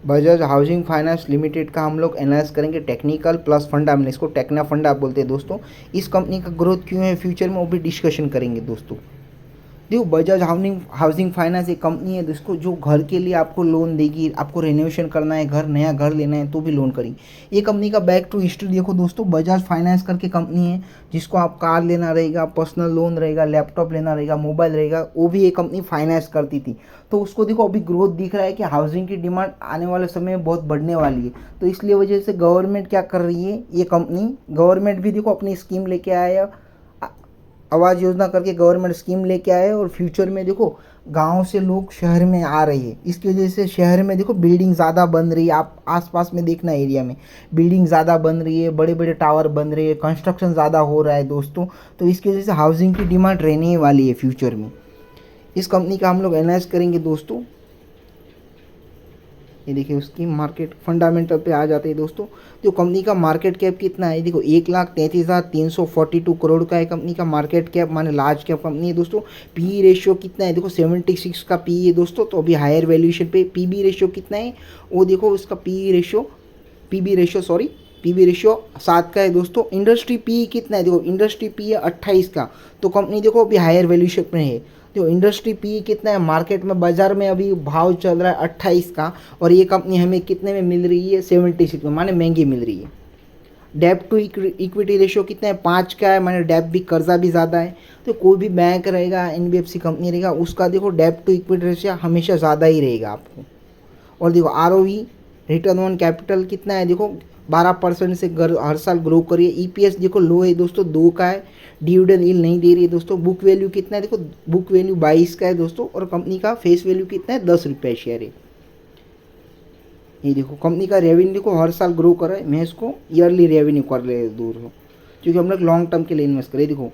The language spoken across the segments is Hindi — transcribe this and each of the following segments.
बजाज हाउसिंग फाइनेंस लिमिटेड का हम लोग एनालाइज करेंगे टेक्निकल प्लस फंडा में, इसको टेक्ना फंडा आप बोलते हैं दोस्तों। इस कंपनी का ग्रोथ क्यों है फ्यूचर में वो भी डिस्कशन करेंगे दोस्तों। देखो बजाज हाउसिंग हाउसिंग फाइनेंस एक कंपनी है जिसको जो घर के लिए आपको लोन देगी, आपको रेनोवेशन करना है, घर नया घर लेना है तो भी लोन करेगी। ये कंपनी का बैक टू हिस्ट्री देखो दोस्तों, बजाज फाइनेंस करके कंपनी है जिसको आप कार लेना रहेगा, पर्सनल लोन रहेगा, लैपटॉप लेना रहेगा, मोबाइल रहेगा, वो भी ये कंपनी फाइनेंस करती थी। तो उसको देखो अभी ग्रोथ दिख रहा है कि हाउसिंग की डिमांड आने वाले समय में बहुत बढ़ने वाली है। तो इसलिए वजह से गवर्नमेंट क्या कर रही है, ये कंपनी गवर्नमेंट भी देखो अपनी स्कीम लेके आया, आवास योजना करके गवर्नमेंट स्कीम लेके आए। और फ्यूचर में देखो गांव से लोग शहर में आ रहे हैं, इसकी वजह से शहर में देखो बिल्डिंग ज़्यादा बन रही है। आप आसपास में देखना एरिया में बिल्डिंग ज़्यादा बन रही है, बड़े बड़े टावर बन रहे हैं, कंस्ट्रक्शन ज़्यादा हो रहा है दोस्तों। तो इसकी वजह से हाउसिंग की डिमांड रहने ही वाली है फ्यूचर में। इस कंपनी का हम लोग एनालाइज करेंगे दोस्तों। ये देखिए उसकी मार्केट फंडामेंटल पे आ जाते हैं दोस्तों। तो कंपनी का मार्केट कैप कितना है, देखो 1,33,342 करोड़ का है कंपनी का मार्केट कैप, माने लार्ज कैप कंपनी है दोस्तों। पी रेशियो कितना है, देखो 76 का पी है दोस्तों, तो अभी हायर वैल्यूएशन पे। पीबी रेशियो कितना है, वो देखो उसका पीबी रेशियो 7 का है दोस्तों। इंडस्ट्री पी कितना है, देखो इंडस्ट्री पी है 28 का, तो कंपनी देखो अभी हायर वैल्यूएशन में है। तो इंडस्ट्री पी कितना है, मार्केट में बाजार में अभी भाव चल रहा है 28 का, और ये कंपनी हमें कितने में मिल रही है, 76 में, माने महंगी मिल रही है। डेब्ट टू इक्विटी रेशियो कितना है, 5 का है, माने डेब्ट भी, कर्जा भी ज़्यादा है। तो कोई भी बैंक रहेगा, एनबीएफसी कंपनी रहेगा, उसका देखो डेब्ट टू इक्विटी रेशियो हमेशा ज़्यादा ही रहेगा आपको। और देखो आरओई रिटर्न ऑन कैपिटल कितना है, देखो 12% से हर साल ग्रो करिए। ईपीएस देखो लो है दोस्तों, 2 का है। डिविडेंड यील्ड नहीं दे रही है दोस्तों। बुक वैल्यू कितना है, देखो बुक वैल्यू 22 का है दोस्तों, और कंपनी का फेस वैल्यू कितना है, 10 रुपये शेयर है। ये देखो कंपनी का रेवेन्यू देखो हर साल ग्रो कर रहा है। मैं इसको ईयरली रेवेन्यू कर ले दूर हूँ, क्योंकि हम लोग लॉन्ग टर्म के लिए इन्वेस्ट करें। देखो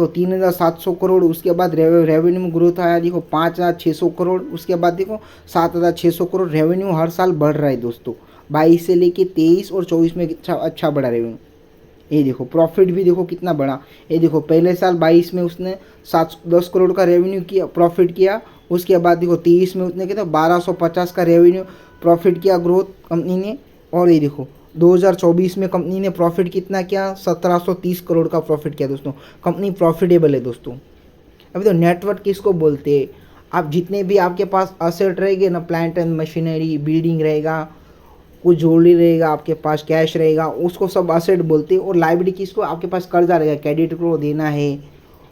3,700 करोड़, उसके बाद रेवेन्यू में ग्रोथ आया देखो 5,600 करोड़, उसके बाद देखो 7,600 करोड़। रेवेन्यू हर साल बढ़ रहा है दोस्तों, 22 से लेके 23 और 24 में अच्छा बढ़ा रेवेन्यू। ये देखो प्रॉफिट भी देखो कितना बड़ा। ये देखो पहले साल 22 में उसने 710 करोड़ का रेवेन्यू किया, प्रॉफिट किया। उसके बाद देखो 23 में उसने किया 1250 का रेवेन्यू प्रॉफिट किया ग्रोथ कंपनी ने। और ये देखो 2024 में कंपनी ने प्रॉफिट कितना किया, 1730 करोड़ का प्रॉफिट किया दोस्तों। कंपनी प्रॉफिटेबल है दोस्तों। अभी तो नेटवर्क किसको बोलते हैं, आप जितने भी आपके पास असेट रहेंगे ना, प्लांट एंड मशीनरी, बिल्डिंग रहेगा, कुछ ज्वेलरी रहेगा, आपके पास कैश रहेगा, उसको सब असेट बोलते हैं। और लाइबिलिटी किसको, आपके पास कर्जा रहेगा, क्रेडिट को देना है,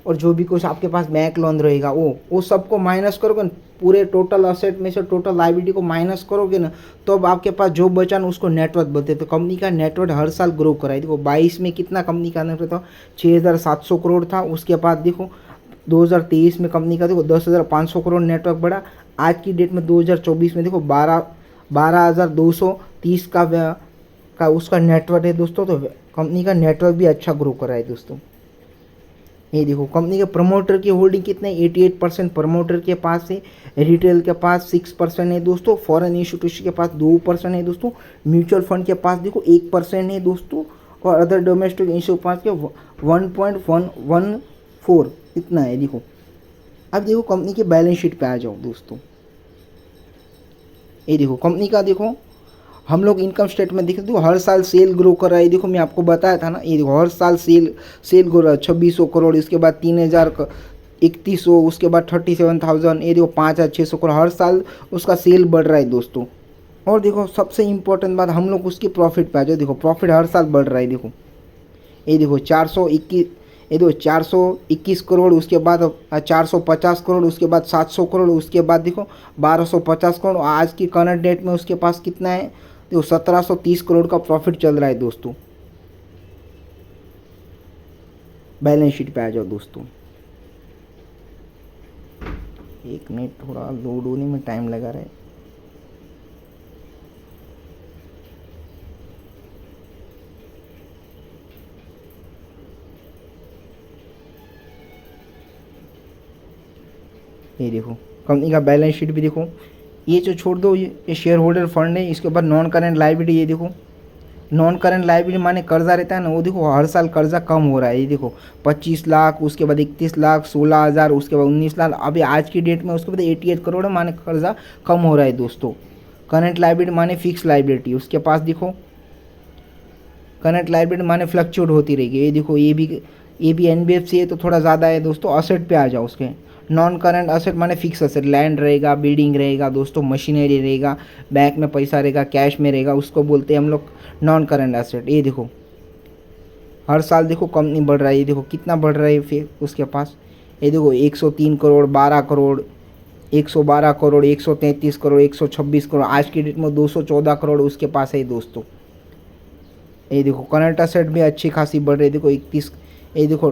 और जो भी कुछ आपके पास बैंक लोन रहेगा वो सबको माइनस करोगे ना, पूरे टोटल असेट में से टोटल लाइबिलिटी को माइनस करोगे ना, तो अब आपके पास जो बचा ना उसको नेटवर्थ बोलते हैं। तो कंपनी का नेटवर्थ हर साल ग्रो करा है। देखो 22 में कितना कंपनी का नेटवर्थ था, 6,700 करोड़ था। उसके बाद देखो 2023 में कंपनी का देखो 10,500 करोड़ नेटवर्क बढ़ा। आज की डेट में 2024 में देखो 12,230 का उसका नेटवर्क है दोस्तों। तो कंपनी का नेटवर्क भी अच्छा ग्रो कर रहा है दोस्तों। ये देखो कंपनी के प्रमोटर की होल्डिंग कितने, 88% प्रमोटर के पास है। रिटेल के पास 6% है दोस्तों। फॉरेन इंस्टीट्यूशन के पास 2% है दोस्तों। म्यूचुअल फंड के पास देखो 1% है दोस्तों। और अदर डोमेस्टिक इंस्टीट्यूट पास के 1.114 इतना है देखो। अब देखो कंपनी के बैलेंस शीट पे आ जाओ दोस्तों। ये देखो कंपनी का देखो हम लोग इनकम स्टेटमेंट देखें तो हर साल सेल ग्रो कर रहा है। देखो मैं आपको बताया था ना, ये देखो हर साल सेल ग्रो रहा है। 2600 करोड़, इसके बाद 3,3100, उसके बाद 37,000, ये देखो 5,600 करोड़, हर साल उसका सेल बढ़ रहा है दोस्तों। और देखो सबसे इम्पोर्टेंट बात, हम लोग उसकी प्रॉफिट पे आ जाओ। देखो प्रॉफिट हर साल बढ़ रहा है। देखो ये देखो 421 करोड़, उसके बाद 450 करोड़, उसके बाद 700 करोड़, उसके बाद देखो 1250 करोड़। आज की करंट डेट में उसके पास कितना है, देखो 1730 करोड़ का प्रॉफिट चल रहा है दोस्तों। बैलेंस शीट पे आ जाओ दोस्तों। एक मिनट, थोड़ा लोड होने में टाइम लगा रहा है। ये देखो कंपनी का बैलेंस शीट भी देखो। ये जो छोड़ दो, ये शेयर होल्डर फंड है। इसके बाद नॉन करेंट लाइबिलिटी, ये देखो नॉन करेंट लाइबिलिटी माने कर्जा रहता है ना, वो देखो हर साल कर्जा कम हो रहा है। ये देखो 25 लाख, उसके बाद 31 लाख, 16,000, उसके बाद 19 लाख, अभी आज की डेट में उसके बाद 88 करोड़ है, माने कर्जा कम हो रहा है दोस्तों। करंट लाइबिलिटी माने फिक्स लाइबिलिटी, उसके पास देखो करंट लाइबिलिटी माने फ्लक्चुएट होती रहेगी। ये देखो ये भी एनबीएफसी है तो थोड़ा ज़्यादा है दोस्तों। असेट पे आ जाओ उसके, नॉन करंट असेट माने फिक्स असेट, लैंड रहेगा, बिल्डिंग रहेगा दोस्तों, मशीनरी रहेगा, बैंक में पैसा रहेगा, कैश में रहेगा, उसको बोलते हैं हम लोग नॉन करंट असेट। ये देखो हर साल देखो कंपनी बढ़ रहा है, ये देखो कितना बढ़ रहा है फिर उसके पास। ये देखो 103 करोड़, 12 करोड़, 112 करोड़, 133 करोड़, 126 करोड़, आज की डेट में 214 करोड़ उसके पास है दोस्तों। ये देखो करंट असेट भी अच्छी खासी बढ़ रही है, देखो 31, ये देखो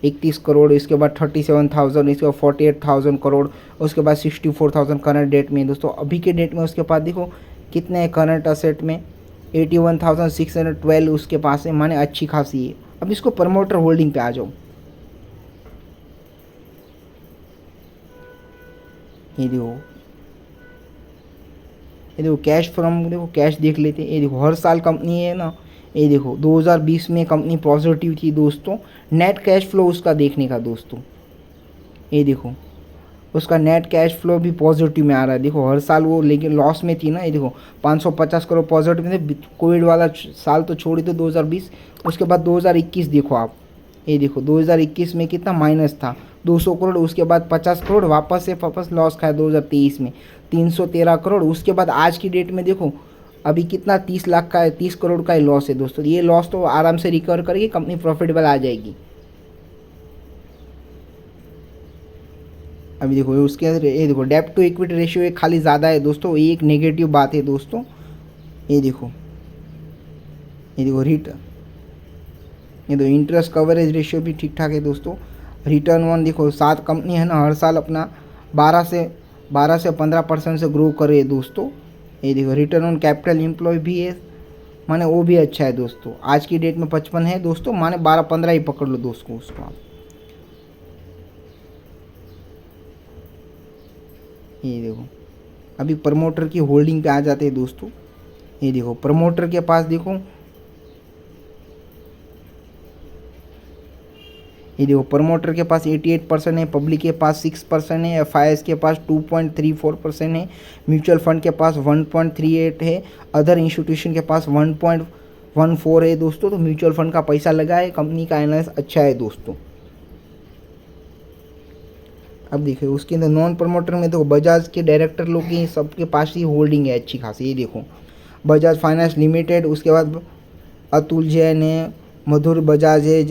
31 करोड़, इसके बाद 37,000, इसके बाद 48,000 करोड़, उसके बाद 64,000 करंट डेट में दोस्तों। अभी के डेट में उसके पास देखो कितने हैं करंट असेट में, 81,612 उसके पास है, माने अच्छी खासी है। अब इसको प्रमोटर होल्डिंग पे आ जाओ। ये देखो कैश फ्रॉम, देखो कैश देख लेते हैं। ये देखो हर साल कंपनी है ना, ये देखो 2020 में कंपनी पॉजिटिव थी दोस्तों। नेट कैश फ्लो उसका देखने का दोस्तों, ये देखो उसका नेट कैश फ्लो भी पॉजिटिव में आ रहा है। देखो हर साल वो लेकिन लॉस में थी ना, ये देखो 550 करोड़ पॉजिटिव में थे। कोविड वाला साल तो छोड़ी दो 2020, उसके बाद 2021 देखो आप, ये देखो 2021 में कितना माइनस था, 200 करोड़, उसके बाद 50 करोड़ वापस लॉस खाया 2023 में 313 करोड़। उसके बाद आज की डेट में देखो अभी कितना 30 लाख का है, 30 करोड़ का ही लॉस है दोस्तों। ये लॉस तो आराम से रिकवर करेगी, कंपनी प्रॉफिटेबल आ जाएगी। अभी देखो उसके अंदर ये देखो डेब्ट टू इक्विटी रेशियो एक खाली ज़्यादा है दोस्तों, ये एक नेगेटिव बात है दोस्तों। ये देखो रिटर्न, ये तो इंटरेस्ट कवरेज रेशियो भी ठीक ठाक है दोस्तों। रिटर्न वन देखो 7 कंपनी है ना, हर साल अपना 12 से 15% से ग्रो कर रही है दोस्तों। ये देखो रिटर्न ऑन कैपिटल एम्प्लॉय भी है, माने वो भी अच्छा है दोस्तों। आज की डेट में 55 है दोस्तों, माने 12-15 ही पकड़ लो दोस्तों उसको आप। ये देखो अभी प्रमोटर की होल्डिंग पे आ जाते हैं दोस्तों। ये देखो प्रमोटर के पास देखो, ये देखो प्रमोटर के पास 88% है, पब्लिक के पास 6% है, एफआईएस के पास 2.34% है, म्यूचुअल फंड के पास 1.38 है, अदर इंस्टीट्यूशन के पास 1.14 है दोस्तों। तो म्यूचुअल फंड का पैसा लगा है, कंपनी का एनालिसिस अच्छा है दोस्तों। अब देखिए उसके अंदर नॉन प्रमोटर में देखो बजाज के डायरेक्टर लोग की सबके पास ही होल्डिंग है अच्छी खासी। ये देखो बजाज फाइनेंस लिमिटेड, उसके बाद अतुल जैन है, मधुर बजाज है,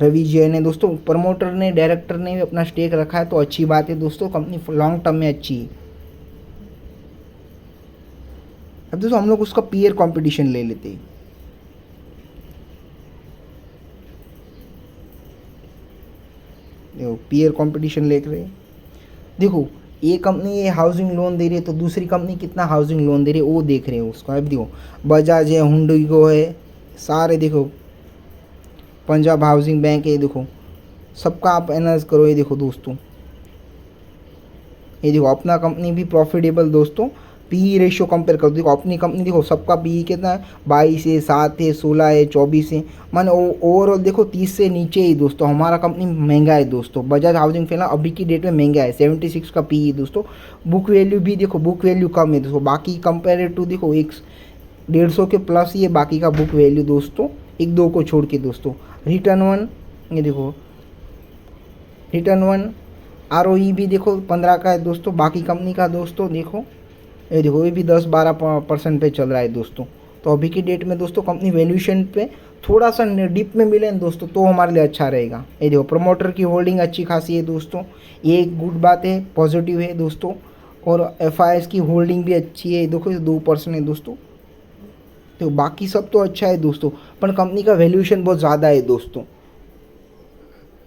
रवि जैन है दोस्तों। प्रमोटर ने डायरेक्टर ने भी अपना स्टेक रखा है तो अच्छी बात है दोस्तों, कंपनी लॉन्ग टर्म में अच्छी है। अब दोस्तों हम लोग उसका पीयर कंपटीशन ले लेते हैं। देखो पीयर कंपटीशन ले रहे हैं, देखो ये कंपनी ये हाउसिंग लोन दे रही है तो दूसरी कंपनी कितना हाउसिंग लोन दे रही है वो देख रहे हैं उसको। अब देखो बजाज है, हुंडईगो है, सारे देखो पंजाब हाउसिंग बैंक है, देखो सबका आप एनालाइज करो। ये देखो दोस्तों, ये देखो अपना कंपनी भी प्रॉफिटेबल दोस्तों। पी रेशियो कंपेयर करो, देखो अपनी कंपनी देखो सबका पी कितना है, 22 है, 7 है, 16 है, 24 है, माने ओवरऑल देखो 30 से नीचे ही दोस्तों। हमारा कंपनी महंगा है दोस्तों, बजाज हाउसिंग फाइनेंस अभी की डेट में महंगा है, 76 का पी है दोस्तों। बुक वैल्यू भी देखो, बुक वैल्यू कम है दोस्तों, बाकी कंपेयर टू देखो 150 के प्लस ही है बाकी का बुक वैल्यू दोस्तों, 1-2 को छोड़ के दोस्तों। रिटर्न वन, ये देखो रिटर्न वन, आरओई भी देखो 15 का है दोस्तों, बाकी कंपनी का दोस्तों देखो ये देखो ये भी 10-12% पे चल रहा है दोस्तों। तो अभी की डेट में दोस्तों कंपनी वैल्यूएशन पे थोड़ा सा डिप में मिले दोस्तों तो हमारे लिए अच्छा रहेगा। ये देखो प्रमोटर की होल्डिंग अच्छी खासी है दोस्तों, ये एक गुड बात है, पॉजिटिव है दोस्तों। और एफआईएस की होल्डिंग भी अच्छी है, देखो 2% है दोस्तों। तो बाकी सब तो अच्छा है दोस्तों, पर कंपनी का वैल्यूएशन बहुत ज़्यादा है दोस्तों।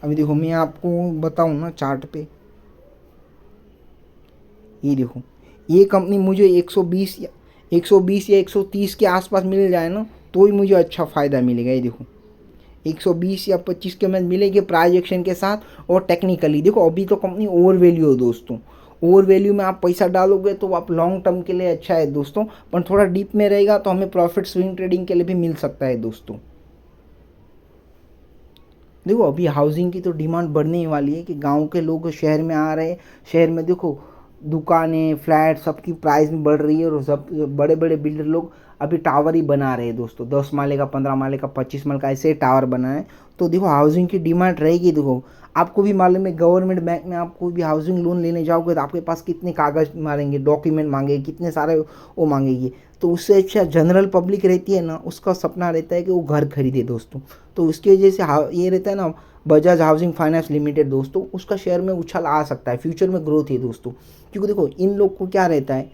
अभी देखो मैं आपको बताऊँ ना चार्ट पे, ये देखो ये कंपनी मुझे 120 या 130 के आसपास मिल जाए ना तो ही मुझे अच्छा फ़ायदा मिलेगा। ये देखो 120 या 25 के में मिलेगी प्राइस एक्शन के साथ। और टेक्निकली देखो अभी तो कंपनी ओवर वैल्यू है दोस्तों, ओवर वैल्यू में आप पैसा डालोगे तो आप लॉन्ग टर्म के लिए अच्छा है दोस्तों, पर थोड़ा डीप में रहेगा तो हमें प्रॉफिट स्विंग ट्रेडिंग के लिए भी मिल सकता है दोस्तों। देखो अभी हाउसिंग की तो डिमांड बढ़ने ही वाली है कि गांव के लोग शहर में आ रहे हैं, शहर में देखो दुकानें, फ्लैट सबकी प्राइस भी बढ़ रही है और सब बड़े बड़े बिल्डर लोग अभी टावर ही बना रहे हैं दोस्तों। 10 माले का, 15 माले का, 25 माले का ऐसे टावर बनाए। तो देखो हाउसिंग की डिमांड रहेगी। देखो आपको भी मालूम है, गवर्नमेंट बैंक में आपको भी हाउसिंग लोन लेने जाओगे तो आपके पास कितने कागज मांगेंगे, डॉक्यूमेंट मांगेंगे, कितने सारे वो मांगेंगे। तो उससे अच्छा जनरल पब्लिक रहती है ना, उसका सपना रहता है कि वो घर खरीदे दोस्तों। तो उसकी वजह से ये रहता है ना, बजाज हाउसिंग फाइनेंस लिमिटेड दोस्तों, उसका शेयर में उछाल आ सकता है, फ्यूचर में ग्रोथ है दोस्तों। क्योंकि देखो इन लोग को क्या रहता है,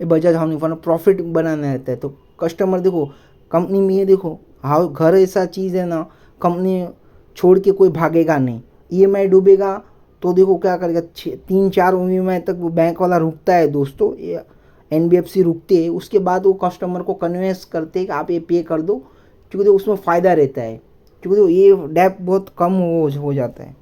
ये बजाज हाउसिंग फाइनेंस प्रॉफिट बनाना रहता है। तो कस्टमर देखो कंपनी में, ये देखो घर ऐसा चीज़ है ना, कंपनी छोड़ के कोई भागेगा नहीं। ईएमआई डूबेगा तो देखो क्या करेगा, 3-4 ईएमआई तक वो बैंक वाला रुकता है दोस्तों, ये एनबीएफसी रुकते हैं। उसके बाद वो कस्टमर को कन्विंस करते हैं कि आप ये पे कर दो, क्योंकि उसमें फ़ायदा रहता है, क्योंकि ये डेप बहुत कम हो जाता है।